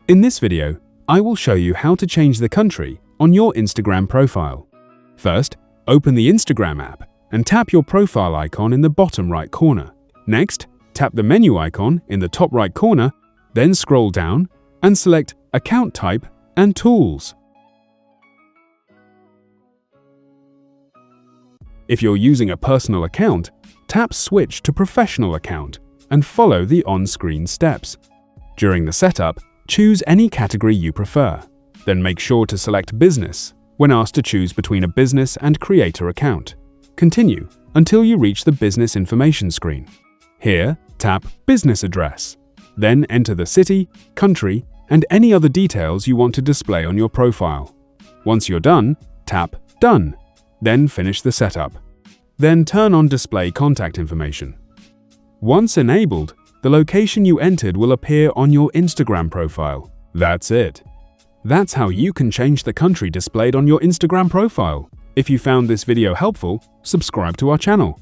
In this video, I will show you how to change the country on your Instagram profile. First, open the Instagram app and tap your profile icon in the bottom right corner. Next, tap the menu icon in the top right corner, then scroll down and select Account Type and Tools. If you're using a personal account, tap Switch to Professional Account and follow the on-screen steps. During the setup, choose any category you prefer. Then make sure to select Business when asked to choose between a business and creator account. Continue until you reach the business information screen. Here, tap Business Address. Then enter the city, country, and any other details you want to display on your profile. Once you're done, tap Done. Then finish the setup. Then turn on Display Contact Information. Once enabled, the location you entered will appear on your Instagram profile. That's it. That's how you can change the country displayed on your Instagram profile. If you found this video helpful, subscribe to our channel.